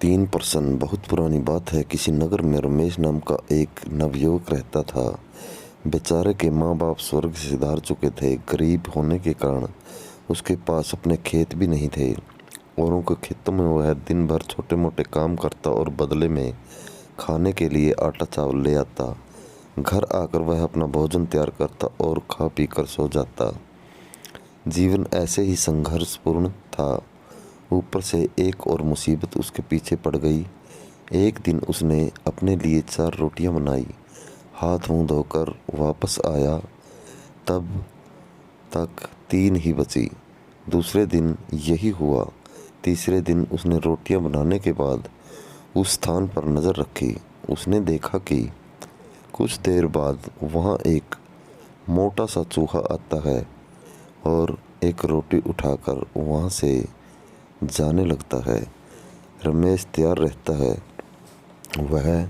तीन प्रश्न। बहुत पुरानी बात है। किसी नगर में रमेश नाम का एक नवयुवक रहता था। बेचारे के माँ बाप स्वर्ग से सिधार चुके थे। गरीब होने के कारण उसके पास अपने खेत भी नहीं थे। औरों के खेतों में वह दिन भर छोटे मोटे काम करता और बदले में खाने के लिए आटा चावल ले आता। घर आकर वह अपना भोजन तैयार करता और खा पी कर सो जाता। जीवन ऐसे ही संघर्षपूर्ण था। ऊपर से एक और मुसीबत उसके पीछे पड़ गई। एक दिन उसने अपने लिए 4 रोटियां बनाई, हाथ मुंह धोकर वापस आया, तब तक 3 ही बची। दूसरे दिन यही हुआ। तीसरे दिन उसने रोटियां बनाने के बाद उस स्थान पर नज़र रखी। उसने देखा कि कुछ देर बाद वहाँ एक मोटा सा चूहा आता है और एक रोटी उठाकर वहाँ से जाने लगता है। रमेश तैयार रहता है। वह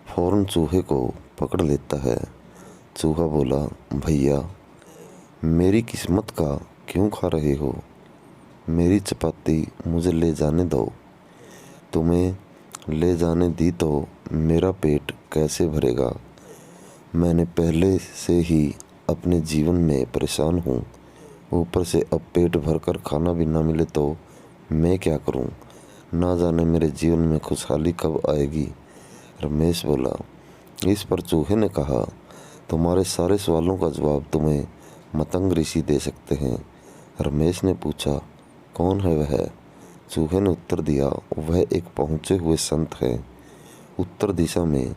फौरन चूहे को पकड़ लेता है। चूहा बोला, भैया, मेरी किस्मत का क्यों खा रहे हो? मेरी चपाती मुझे ले जाने दो। तुम्हें ले जाने दी तो मेरा पेट कैसे भरेगा? मैंने पहले से ही अपने जीवन में परेशान हूँ। ऊपर से अब पेट भरकर खाना भी ना मिले तो मैं क्या करूं? ना जाने मेरे जीवन में खुशहाली कब आएगी। रमेश बोला। इस पर चूहे ने कहा, तुम्हारे सारे सवालों का जवाब तुम्हें मतंग ऋषि दे सकते हैं। रमेश ने पूछा, कौन है वह? चूहे ने उत्तर दिया, वह एक पहुँचे हुए संत है। उत्तर दिशा में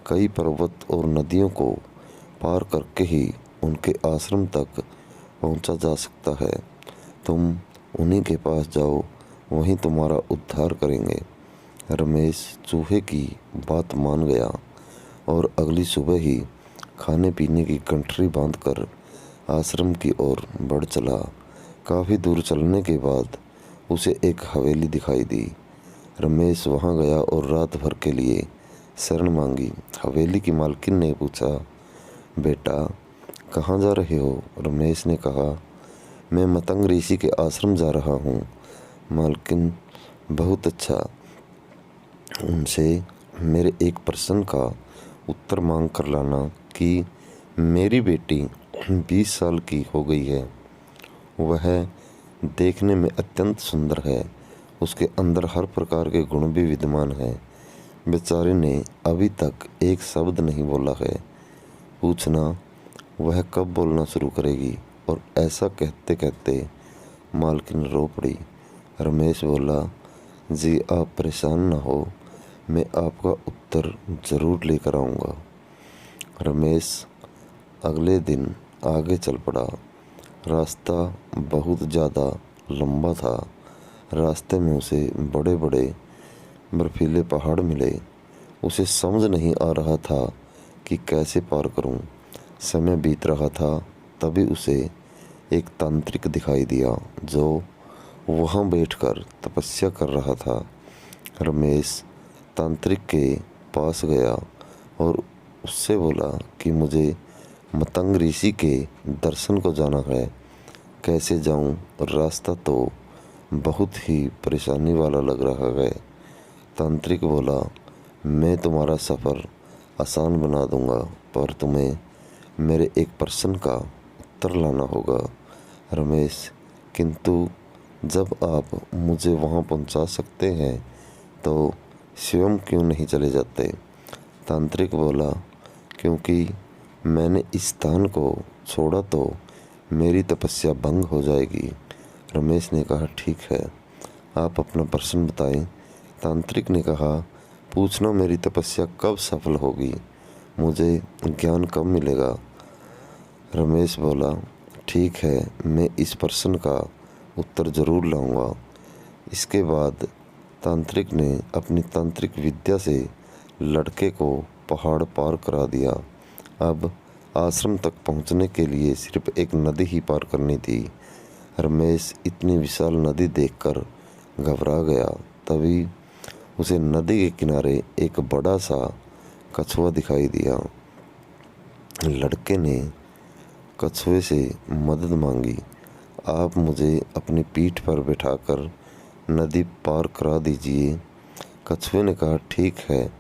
कई पर्वत और नदियों को पार करके ही उनके आश्रम तक पहुँचा जा सकता है। तुम उन्हीं के पास जाओ, वहीं तुम्हारा उद्धार करेंगे। रमेश चूहे की बात मान गया और अगली सुबह ही खाने पीने की गंठरी बांधकर आश्रम की ओर बढ़ चला। काफ़ी दूर चलने के बाद उसे एक हवेली दिखाई दी। रमेश वहां गया और रात भर के लिए शरण मांगी। हवेली की मालकिन ने पूछा, बेटा, कहाँ जा रहे हो? रमेश ने कहा, मैं मतंग ऋषि के आश्रम जा रहा हूँ। मालकिन, बहुत अच्छा। उनसे मेरे एक प्रश्न का उत्तर मांग कर लाना कि मेरी बेटी 20 साल की हो गई है। वह देखने में अत्यंत सुंदर है। उसके अंदर हर प्रकार के गुण भी विद्यमान हैं। बेचारे ने अभी तक एक शब्द नहीं बोला है। पूछना वह कब बोलना शुरू करेगी? और ऐसा कहते कहते मालकिन रो पड़ी। रमेश बोला, जी आप परेशान ना हो, मैं आपका उत्तर ज़रूर लेकर आऊँगा। रमेश अगले दिन आगे चल पड़ा। रास्ता बहुत ज़्यादा लंबा था। रास्ते में उसे बड़े बड़े बर्फीले पहाड़ मिले। उसे समझ नहीं आ रहा था कि कैसे पार करूं। समय बीत रहा था, तभी उसे एक तांत्रिक दिखाई दिया जो वहां बैठकर तपस्या कर रहा था। रमेश तांत्रिक के पास गया और उससे बोला कि मुझे मतंग ऋषि के दर्शन को जाना है। कैसे जाऊं? रास्ता तो बहुत ही परेशानी वाला लग रहा है। तांत्रिक बोला, मैं तुम्हारा सफ़र आसान बना दूंगा, पर तुम्हें मेरे एक प्रश्न का उत्तर लाना होगा। रमेश, किंतु जब आप मुझे वहां पहुंचा सकते हैं तो स्वयं क्यों नहीं चले जाते? तांत्रिक बोला, क्योंकि मैंने इस स्थान को छोड़ा तो मेरी तपस्या भंग हो जाएगी। रमेश ने कहा, ठीक है, आप अपना प्रश्न बताएं। तांत्रिक ने कहा, पूछना मेरी तपस्या कब सफल होगी? मुझे ज्ञान कब मिलेगा? रमेश बोला, ठीक है, मैं इस प्रश्न का उत्तर ज़रूर लाऊंगा। इसके बाद तांत्रिक ने अपनी तांत्रिक विद्या से लड़के को पहाड़ पार करा दिया। अब आश्रम तक पहुंचने के लिए सिर्फ एक नदी ही पार करनी थी। रमेश इतनी विशाल नदी देखकर घबरा गया। तभी उसे नदी के किनारे एक बड़ा सा कछुआ दिखाई दिया। लड़के ने कछुए से मदद मांगी। आप मुझे अपनी पीठ पर बिठाकर नदी पार करा दीजिए। कछुए ने कहा, ठीक है।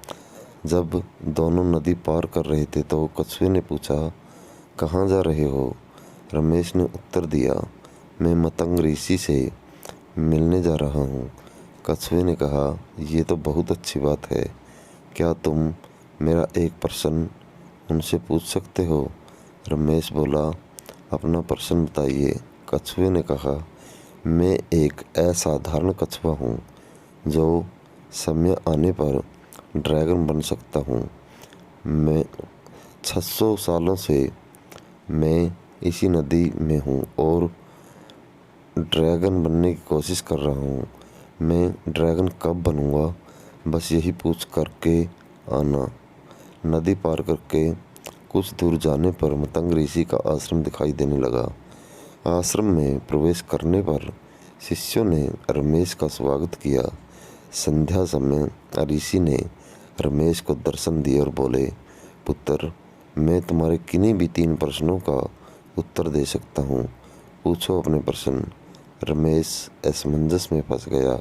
जब दोनों नदी पार कर रहे थे तो कछुए ने पूछा, कहाँ जा रहे हो? रमेश ने उत्तर दिया, मैं मतंग ऋषि से मिलने जा रहा हूँ। कछुए ने कहा, ये तो बहुत अच्छी बात है। क्या तुम मेरा एक प्रश्न उनसे पूछ सकते हो? रमेश बोला, अपना प्रश्न बताइए। कछुए ने कहा, मैं एक असाधारण कछुआ हूँ जो समय आने पर ड्रैगन बन सकता हूँ। मैं 600 सालों से मैं इसी नदी में हूँ और ड्रैगन बनने की कोशिश कर रहा हूँ। मैं ड्रैगन कब बनूँगा, बस यही पूछ करके आना। नदी पार करके कुछ दूर जाने पर मतंग ऋषि का आश्रम दिखाई देने लगा। आश्रम में प्रवेश करने पर शिष्यों ने रमेश का स्वागत किया। संध्या समय ऋषि ने रमेश को दर्शन दिए और बोले, पुत्र, मैं तुम्हारे किन्हीं भी 3 प्रश्नों का उत्तर दे सकता हूँ। पूछो अपने प्रश्न। रमेश असमंजस में फंस गया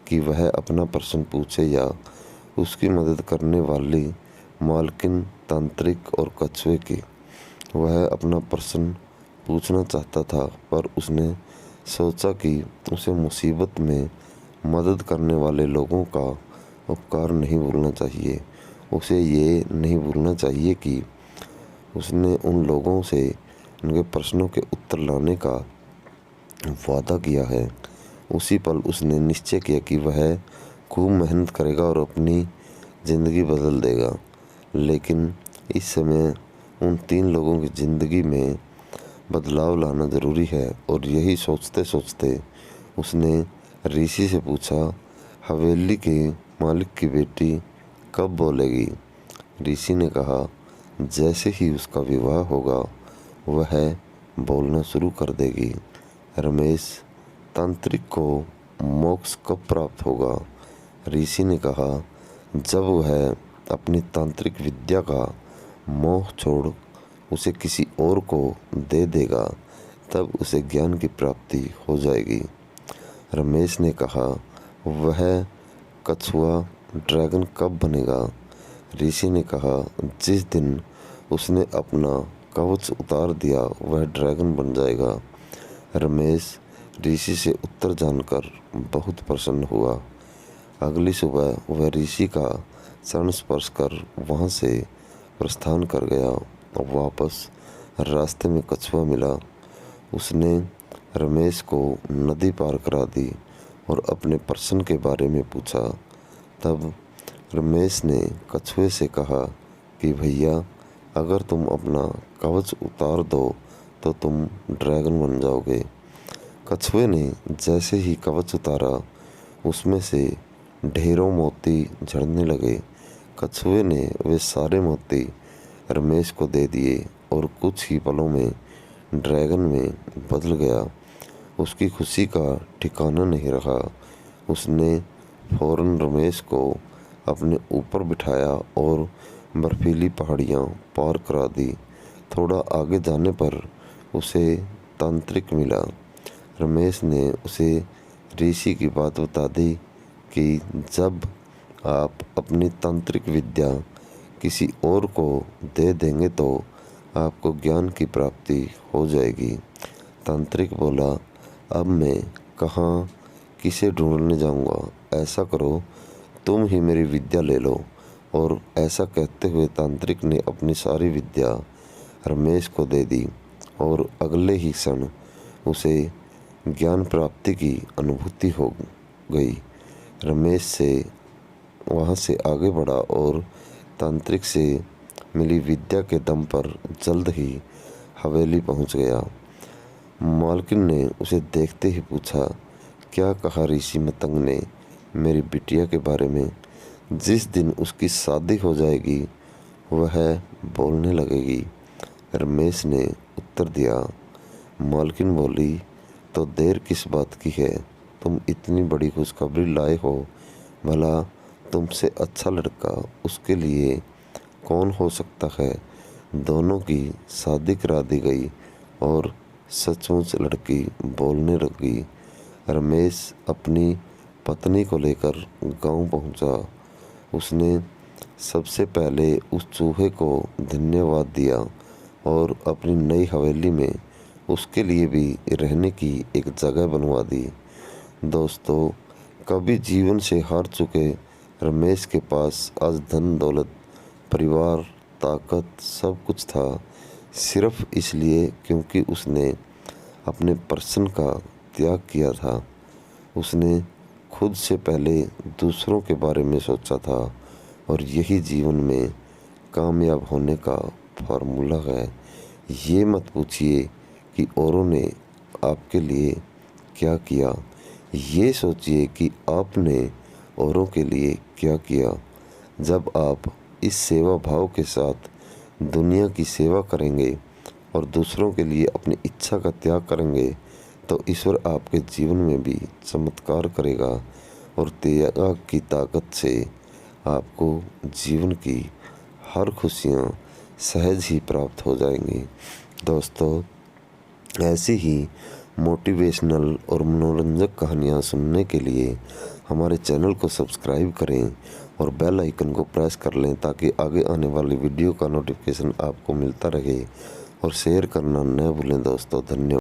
कि वह अपना प्रश्न पूछे या उसकी मदद करने वाली मालकिन, तांत्रिक और कछुए की। वह अपना प्रश्न पूछना चाहता था, पर उसने सोचा कि उसे मुसीबत में मदद करने वाले लोगों का उपकार नहीं भूलना चाहिए। उसे ये नहीं भूलना चाहिए कि उसने उन लोगों से उनके प्रश्नों के उत्तर लाने का वादा किया है। उसी पल उसने निश्चय किया कि वह खूब मेहनत करेगा और अपनी ज़िंदगी बदल देगा। लेकिन इस समय उन 3 लोगों की ज़िंदगी में बदलाव लाना ज़रूरी है, और यही सोचते सोचते उसने ऋषि से पूछा, हवेली के मालिक की बेटी कब बोलेगी? ऋषि ने कहा, जैसे ही उसका विवाह होगा वह बोलना शुरू कर देगी। रमेश, तांत्रिक को मोक्ष कब प्राप्त होगा? ऋषि ने कहा, जब वह अपनी तांत्रिक विद्या का मोह छोड़ उसे किसी और को दे देगा, तब उसे ज्ञान की प्राप्ति हो जाएगी। रमेश ने कहा, वह कछुआ ड्रैगन कब बनेगा? ऋषि ने कहा, जिस दिन उसने अपना कवच उतार दिया वह ड्रैगन बन जाएगा। रमेश ऋषि से उत्तर जानकर बहुत प्रसन्न हुआ। अगली सुबह वह ऋषि का चरण स्पर्श कर वहाँ से प्रस्थान कर गया। वापस रास्ते में कछुआ मिला। उसने रमेश को नदी पार करा दी और अपने प्रश्न के बारे में पूछा। तब रमेश ने कछुए से कहा कि भैया, अगर तुम अपना कवच उतार दो तो तुम ड्रैगन बन जाओगे। कछुए ने जैसे ही कवच उतारा उसमें से ढेरों मोती झड़ने लगे। कछुए ने वे सारे मोती रमेश को दे दिए और कुछ ही पलों में ड्रैगन में बदल गया। उसकी खुशी का ठिकाना नहीं रहा। उसने फौरन रमेश को अपने ऊपर बिठाया और बर्फीली पहाड़ियाँ पार करा दी। थोड़ा आगे जाने पर उसे तांत्रिक मिला। रमेश ने उसे ऋषि की बात बता दी कि जब आप अपनी तांत्रिक विद्या किसी और को दे देंगे तो आपको ज्ञान की प्राप्ति हो जाएगी। तांत्रिक बोला, अब मैं कहाँ किसे ढूंढने जाऊँगा? ऐसा करो, तुम ही मेरी विद्या ले लो। और ऐसा कहते हुए तांत्रिक ने अपनी सारी विद्या रमेश को दे दी और अगले ही क्षण उसे ज्ञान प्राप्ति की अनुभूति हो गई। रमेश से वहाँ से आगे बढ़ा और तांत्रिक से मिली विद्या के दम पर जल्द ही हवेली पहुँच गया। मालकिन ने उसे देखते ही पूछा, क्या कहा ऋषि मतंग ने मेरी बिटिया के बारे में? जिस दिन उसकी शादी हो जाएगी वह बोलने लगेगी। रमेश ने उत्तर दिया। मालकिन बोली, तो देर किस बात की है? तुम इतनी बड़ी खुशखबरी लाए हो, भला तुमसे अच्छा लड़का उसके लिए कौन हो सकता है? दोनों की शादी करा दी गई और सचमुच लड़की बोलने लगी। रमेश अपनी पत्नी को लेकर गांव पहुंचा। उसने सबसे पहले उस चूहे को धन्यवाद दिया और अपनी नई हवेली में उसके लिए भी रहने की एक जगह बनवा दी। दोस्तों, कभी जीवन से हार चुके रमेश के पास आज धन दौलत, परिवार, ताकत सब कुछ था, सिर्फ इसलिए क्योंकि उसने अपने पर्सन का त्याग किया था। उसने खुद से पहले दूसरों के बारे में सोचा था और यही जीवन में कामयाब होने का फार्मूला है। ये मत पूछिए कि औरों ने आपके लिए क्या किया, ये सोचिए कि आपने औरों के लिए क्या किया। जब आप इस सेवा भाव के साथ दुनिया की सेवा करेंगे और दूसरों के लिए अपनी इच्छा का त्याग करेंगे तो ईश्वर आपके जीवन में भी चमत्कार करेगा और त्याग की ताकत से आपको जीवन की हर खुशियाँ सहज ही प्राप्त हो जाएंगी। दोस्तों, ऐसी ही मोटिवेशनल और मनोरंजक कहानियाँ सुनने के लिए हमारे चैनल को सब्सक्राइब करें और बेल आइकन को प्रेस कर लें ताकि आगे आने वाली वीडियो का नोटिफिकेशन आपको मिलता रहे और शेयर करना न भूलें। दोस्तों, धन्यवाद।